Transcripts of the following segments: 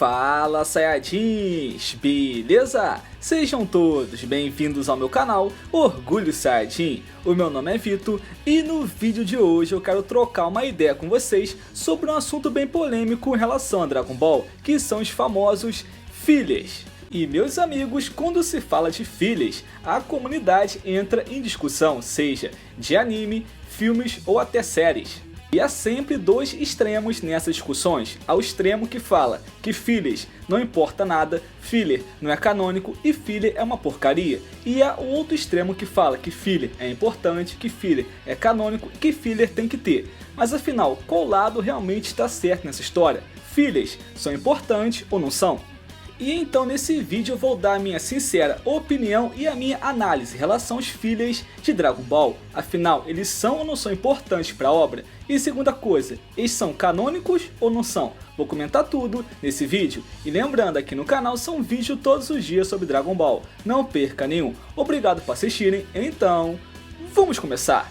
Fala Saiyajins, beleza? Sejam todos bem-vindos ao meu canal Orgulho Saiyajin. O meu nome é Vitor e no vídeo de hoje eu quero trocar uma ideia com vocês sobre um assunto bem polêmico em relação a Dragon Ball, que são os famosos fillers. E meus amigos, quando se fala de fillers, a comunidade entra em discussão, seja de anime, filmes ou até séries. E há sempre dois extremos nessas discussões. Há o extremo que fala que fillers não importa nada, filler não é canônico e filler é uma porcaria. E há o outro extremo que fala que filler é importante, que filler é canônico e que filler tem que ter. Mas afinal, qual lado realmente está certo nessa história? Fillers são importantes ou não são? E então nesse vídeo eu vou dar a minha sincera opinião e a minha análise em relação aos fillers de Dragon Ball. Afinal, eles são ou não são importantes para a obra? E segunda coisa, eles são canônicos ou não são? Vou comentar tudo nesse vídeo. E lembrando, aqui no canal são vídeos todos os dias sobre Dragon Ball. Não perca nenhum. Obrigado por assistirem. Então, vamos começar!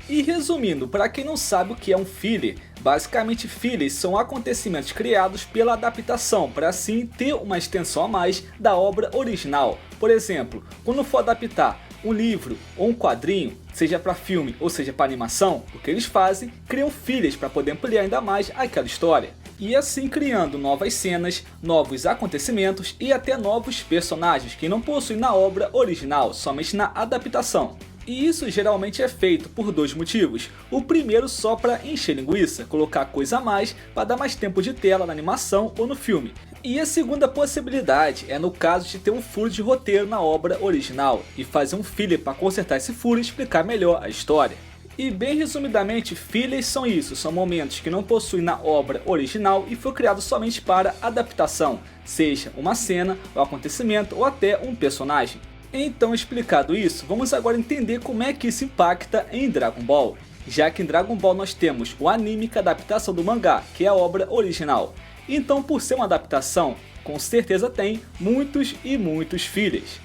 E resumindo, para quem não sabe o que é um filler, basicamente fillers são acontecimentos criados pela adaptação, para assim ter uma extensão a mais da obra original. Por exemplo, quando for adaptar um livro ou um quadrinho, seja para filme ou seja para animação, o que eles fazem? Criam fillers para poder ampliar ainda mais aquela história. E assim criando novas cenas, novos acontecimentos e até novos personagens que não possuem na obra original, somente na adaptação. E isso geralmente é feito por dois motivos. O primeiro só para encher linguiça, colocar coisa a mais para dar mais tempo de tela na animação ou no filme. E a segunda possibilidade é no caso de ter um furo de roteiro na obra original e fazer um filler para consertar esse furo e explicar melhor a história. E bem resumidamente, fillers são isso, são momentos que não possuem na obra original e foi criado somente para adaptação, seja uma cena, um acontecimento ou até um personagem. Então, explicado isso, vamos agora entender como é que isso impacta em Dragon Ball. Já que em Dragon Ball nós temos o anime que é a adaptação do mangá, que é a obra original. Então, por ser uma adaptação, com certeza tem muitos e muitos fillers.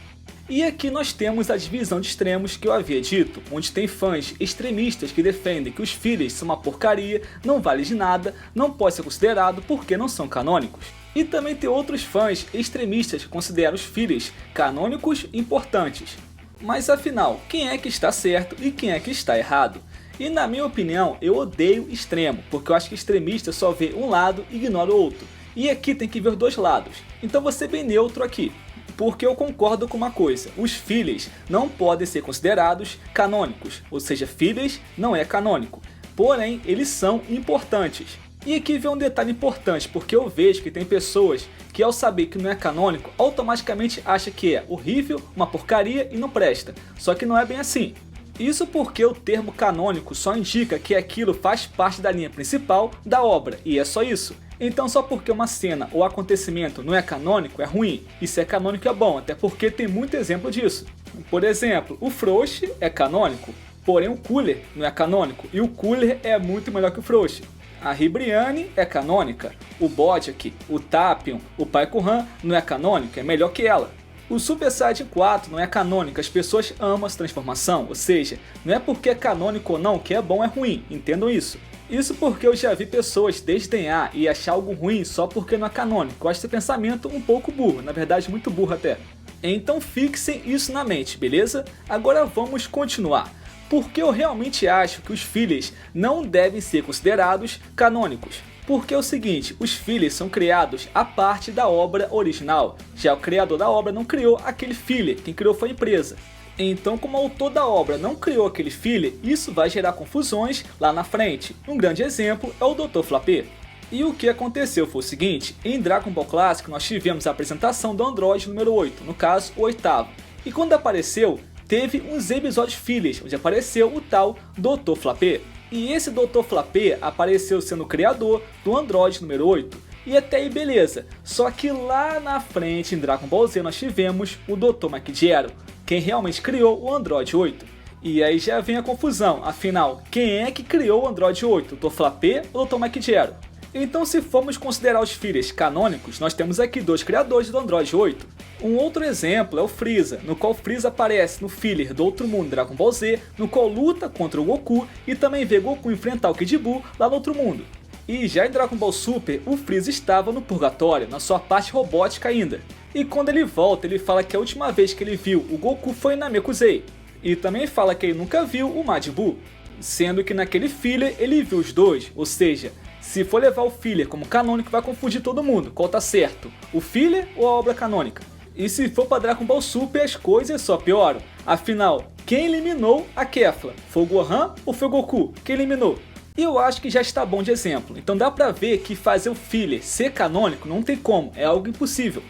E aqui nós temos a divisão de extremos que eu havia dito, onde tem fãs extremistas que defendem que os fillers são uma porcaria, não vale de nada, não pode ser considerado porque não são canônicos. E também tem outros fãs extremistas que consideram os fillers canônicos importantes. Mas afinal, quem é que está certo e quem é que está errado? E na minha opinião, eu odeio extremo, porque eu acho que extremista só vê um lado e ignora o outro. E aqui tem que ver os dois lados, então vou ser bem neutro aqui. Porque eu concordo com uma coisa, os fillers não podem ser considerados canônicos, ou seja, fillers não é canônico, porém eles são importantes. E aqui vem um detalhe importante, porque eu vejo que tem pessoas que ao saber que não é canônico, automaticamente acha que é horrível, uma porcaria e não presta, só que não é bem assim. Isso porque o termo canônico só indica que aquilo faz parte da linha principal da obra, e é só isso. Então só porque uma cena ou acontecimento não é canônico é ruim, e se é canônico é bom, até porque tem muito exemplo disso. Por exemplo, o Frost é canônico, porém o Cooler não é canônico, e o Cooler é muito melhor que o Frost. A Ribrianne é canônica, o Bojack, o Tapion, o Paikuhan não é canônico, é melhor que ela. O Super Saiyajin 4 não é canônico, as pessoas amam essa transformação, ou seja, não é porque é canônico ou não que é bom ou é ruim, entendam isso. Isso porque eu já vi pessoas desdenhar e achar algo ruim só porque não é canônico. Eu acho esse pensamento um pouco burro, na verdade muito burro até. Então fixem isso na mente, beleza? Agora vamos continuar. Porque eu realmente acho que os fillers não devem ser considerados canônicos. Porque é o seguinte, os fillers são criados à parte da obra original. Já o criador da obra não criou aquele filler, quem criou foi a empresa. Então, como o autor da obra não criou aquele filler, isso vai gerar confusões lá na frente. Um grande exemplo é o Dr. Flapper. E o que aconteceu foi o seguinte, em Dragon Ball Clássico nós tivemos a apresentação do Android número 8, no caso o oitavo. E quando apareceu, teve uns episódios fillers, onde apareceu o tal Dr. Flapper. E esse Dr. Flapper apareceu sendo o criador do Android número 8. E até aí beleza, só que lá na frente em Dragon Ball Z nós tivemos o Dr. Mike Gero, quem realmente criou o Android 8. E aí já vem a confusão, afinal, quem é que criou o Android 8, o Dr. Flapper ou o Dr. Mike Gero? Então, se formos considerar os fillers canônicos, nós temos aqui dois criadores do Android 8. Um outro exemplo é o Freeza, no qual Freeza aparece no filler do Outro Mundo Dragon Ball Z, no qual luta contra o Goku e também vê Goku enfrentar o Kid Buu lá no Outro Mundo. E já em Dragon Ball Super, o Freeza estava no Purgatório, na sua parte robótica ainda. E quando ele volta, ele fala que a última vez que ele viu o Goku foi na Namekusei. E também fala que ele nunca viu o Majin Buu, sendo que naquele filler ele viu os dois, ou seja, se for levar o filler como canônico vai confundir todo mundo, qual tá certo, o filler ou a obra canônica? E se for para Dragon Ball Super as coisas só pioram, afinal, quem eliminou a Kefla? Foi o Gohan ou foi o Goku? Quem eliminou? E eu acho que já está bom de exemplo, então dá pra ver que fazer o filler ser canônico não tem como, é algo impossível.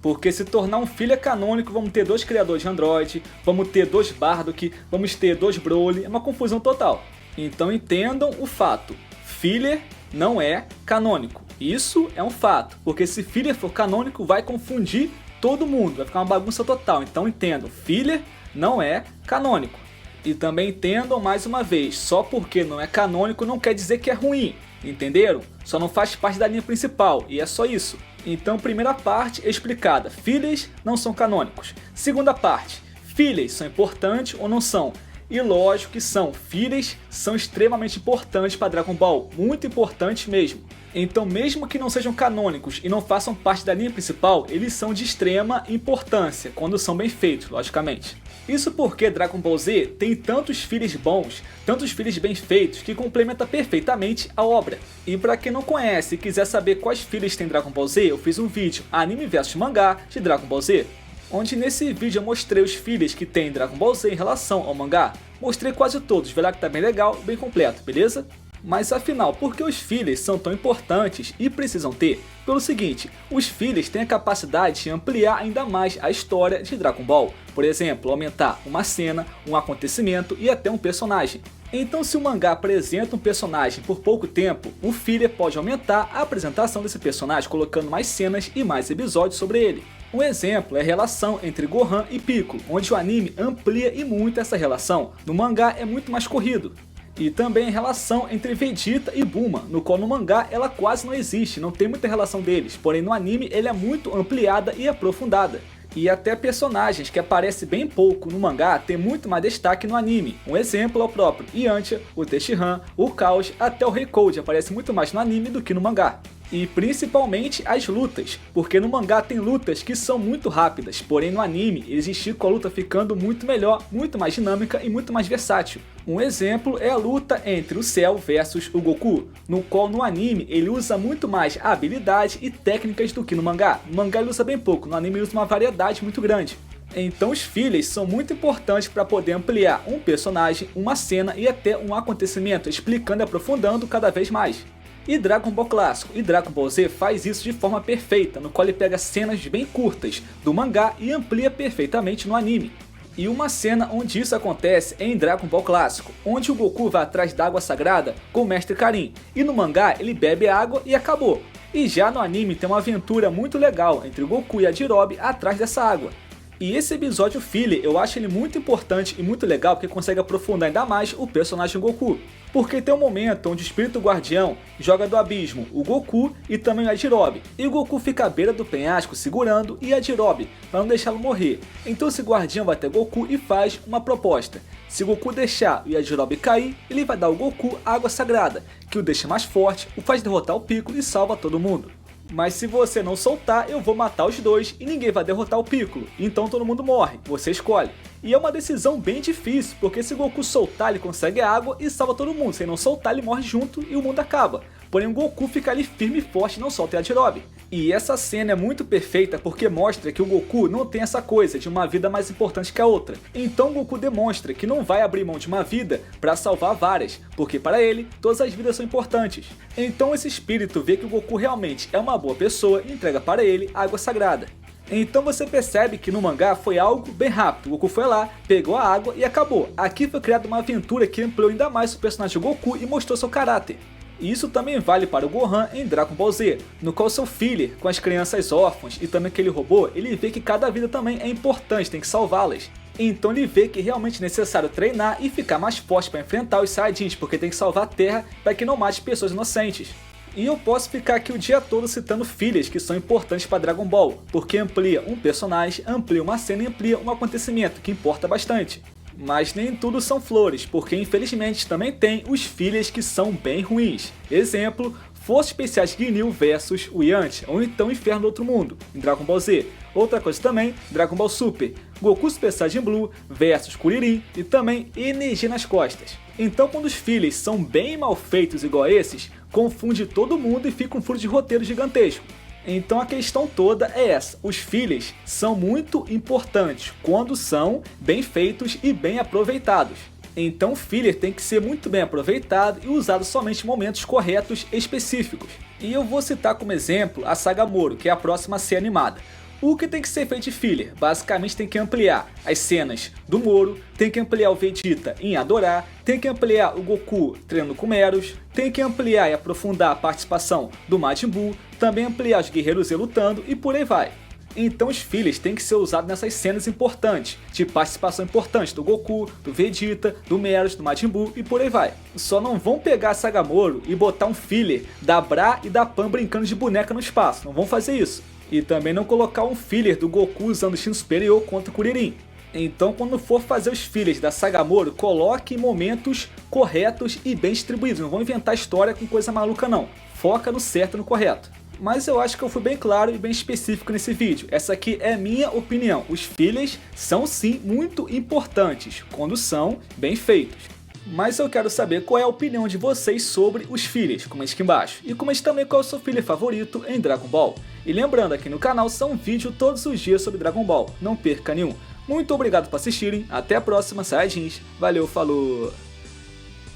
Porque se tornar um filler canônico, vamos ter dois criadores de Android, vamos ter dois Bardock, vamos ter dois Broly, é uma confusão total. Então entendam o fato, filler não é canônico. Isso é um fato, porque se filler for canônico vai confundir todo mundo, vai ficar uma bagunça total. Então entendam, filler não é canônico. E também entendam mais uma vez, só porque não é canônico não quer dizer que é ruim, entenderam? Só não faz parte da linha principal, e é só isso. Então, primeira parte explicada, fillers não são canônicos. Segunda parte, fillers são importantes ou não são? E lógico que são, fillers são extremamente importantes para Dragon Ball, muito importantes mesmo. Então mesmo que não sejam canônicos e não façam parte da linha principal, eles são de extrema importância, quando são bem feitos, logicamente. Isso porque Dragon Ball Z tem tantos fillers bons, tantos fillers bem feitos, que complementa perfeitamente a obra. E para quem não conhece e quiser saber quais fillers tem Dragon Ball Z, eu fiz um vídeo, Anime vs Mangá, de Dragon Ball Z, onde nesse vídeo eu mostrei os fillers que tem em Dragon Ball Z em relação ao mangá. Mostrei quase todos, vê lá que tá bem legal, bem completo, beleza? Mas afinal, por que os fillers são tão importantes e precisam ter? Pelo seguinte, os fillers têm a capacidade de ampliar ainda mais a história de Dragon Ball. Por exemplo, aumentar uma cena, um acontecimento e até um personagem. Então se o mangá apresenta um personagem por pouco tempo, o filler pode aumentar a apresentação desse personagem colocando mais cenas e mais episódios sobre ele. Um exemplo é a relação entre Gohan e Piccolo, onde o anime amplia e muito essa relação, no mangá é muito mais corrido. E também a relação entre Vegeta e Bulma, no qual no mangá ela quase não existe, não tem muita relação deles, porém no anime ele é muito ampliada e aprofundada. E até personagens que aparecem bem pouco no mangá tem muito mais destaque no anime. Um exemplo é o próprio Yantia, o Tenshinhan, o Caos, até o Rei Cold aparece muito mais no anime do que no mangá. E principalmente as lutas, porque no mangá tem lutas que são muito rápidas, porém no anime eles esticam a luta ficando muito melhor, muito mais dinâmica e muito mais versátil. Um exemplo é a luta entre o Cell versus o Goku, no qual no anime ele usa muito mais habilidade e técnicas do que no mangá. No mangá ele usa bem pouco, no anime ele usa uma variedade muito grande. Então os fillers são muito importantes para poder ampliar um personagem, uma cena e até um acontecimento, explicando e aprofundando cada vez mais. E Dragon Ball Clássico e Dragon Ball Z faz isso de forma perfeita, no qual ele pega cenas bem curtas do mangá e amplia perfeitamente no anime. E uma cena onde isso acontece é em Dragon Ball Clássico, onde o Goku vai atrás da água sagrada com o Mestre Karin, e no mangá ele bebe água e acabou. E já no anime tem uma aventura muito legal entre o Goku e a Jirobe atrás dessa água. E esse episódio filler eu acho ele muito importante e muito legal porque consegue aprofundar ainda mais o personagem Goku. Porque tem um momento onde o espírito guardião joga do abismo o Goku e também a Jirobe. E o Goku fica à beira do penhasco segurando e a Jirobe para não deixá-lo morrer. Então esse guardião vai até Goku e faz uma proposta. Se o Goku deixar e a Jirobe cair, ele vai dar ao Goku a água sagrada, que o deixa mais forte, o faz derrotar o Piccolo e salva todo mundo. Mas se você não soltar, eu vou matar os dois e ninguém vai derrotar o Piccolo, então todo mundo morre, você escolhe. E é uma decisão bem difícil, porque se o Goku soltar ele consegue a água e salva todo mundo, se ele não soltar ele morre junto e o mundo acaba. Porém o Goku fica ali firme e forte e não solta a Jirobe. E essa cena é muito perfeita porque mostra que o Goku não tem essa coisa de uma vida mais importante que a outra. Então o Goku demonstra que não vai abrir mão de uma vida para salvar várias, porque para ele todas as vidas são importantes. Então esse espírito vê que o Goku realmente é uma boa pessoa e entrega para ele a água sagrada. Então você percebe que no mangá foi algo bem rápido, o Goku foi lá, pegou a água e acabou. Aqui foi criada uma aventura que ampliou ainda mais o personagem Goku e mostrou seu caráter. E isso também vale para o Gohan em Dragon Ball Z, no qual seu filler com as crianças órfãs e também aquele robô, ele vê que cada vida também é importante, tem que salvá-las. Então ele vê que realmente é necessário treinar e ficar mais forte para enfrentar os Saiyajins, porque tem que salvar a Terra para que não mate pessoas inocentes. E eu posso ficar aqui o dia todo citando fillers que são importantes para Dragon Ball, porque amplia um personagem, amplia uma cena e amplia um acontecimento, que importa bastante. Mas nem tudo são flores, porque infelizmente também tem os fillers que são bem ruins. Exemplo, Forças Especiais Ginyu vs o Yanti, ou então Inferno do Outro Mundo, em Dragon Ball Z. Outra coisa também, Dragon Ball Super, Goku Super Saiyajin Blue vs Kuririn e também Energia nas Costas. Então quando os fillers são bem mal feitos igual a esses, confunde todo mundo e fica um furo de roteiro gigantesco. Então a questão toda é essa, os fillers são muito importantes quando são bem feitos e bem aproveitados. Então o filler tem que ser muito bem aproveitado e usado somente em momentos corretos específicos. E eu vou citar como exemplo a saga Moro, que é a próxima a ser animada. O que tem que ser feito de filler? Basicamente tem que ampliar as cenas do Moro, tem que ampliar o Vegeta em adorar, tem que ampliar o Goku treinando com Meros, tem que ampliar e aprofundar a participação do Majin Buu, também ampliar os Guerreiros Z lutando e por aí vai. Então os fillers têm que ser usados nessas cenas importantes, de participação importante do Goku, do Vegeta, do Meros, do Majin Buu e por aí vai. Só não vão pegar a saga Moro e botar um filler da Bra e da Pan brincando de boneca no espaço, não vão fazer isso. E também não colocar um filler do Goku usando o Shin Superior contra o Kuririn. Então quando for fazer os fillers da saga Moro, coloque em momentos corretos e bem distribuídos, não vão inventar história com coisa maluca não. Foca no certo e no correto. Mas eu acho que eu fui bem claro e bem específico nesse vídeo. Essa aqui é minha opinião. Os fillers são sim muito importantes, quando são bem feitos. Mas eu quero saber qual é a opinião de vocês sobre os fillers, comente aqui embaixo. E comente também qual é o seu filler favorito em Dragon Ball. E lembrando, aqui no canal são vídeos todos os dias sobre Dragon Ball, não perca nenhum. Muito obrigado por assistirem, até a próxima, Saiyajins, valeu, falou,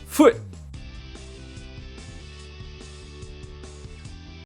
fui!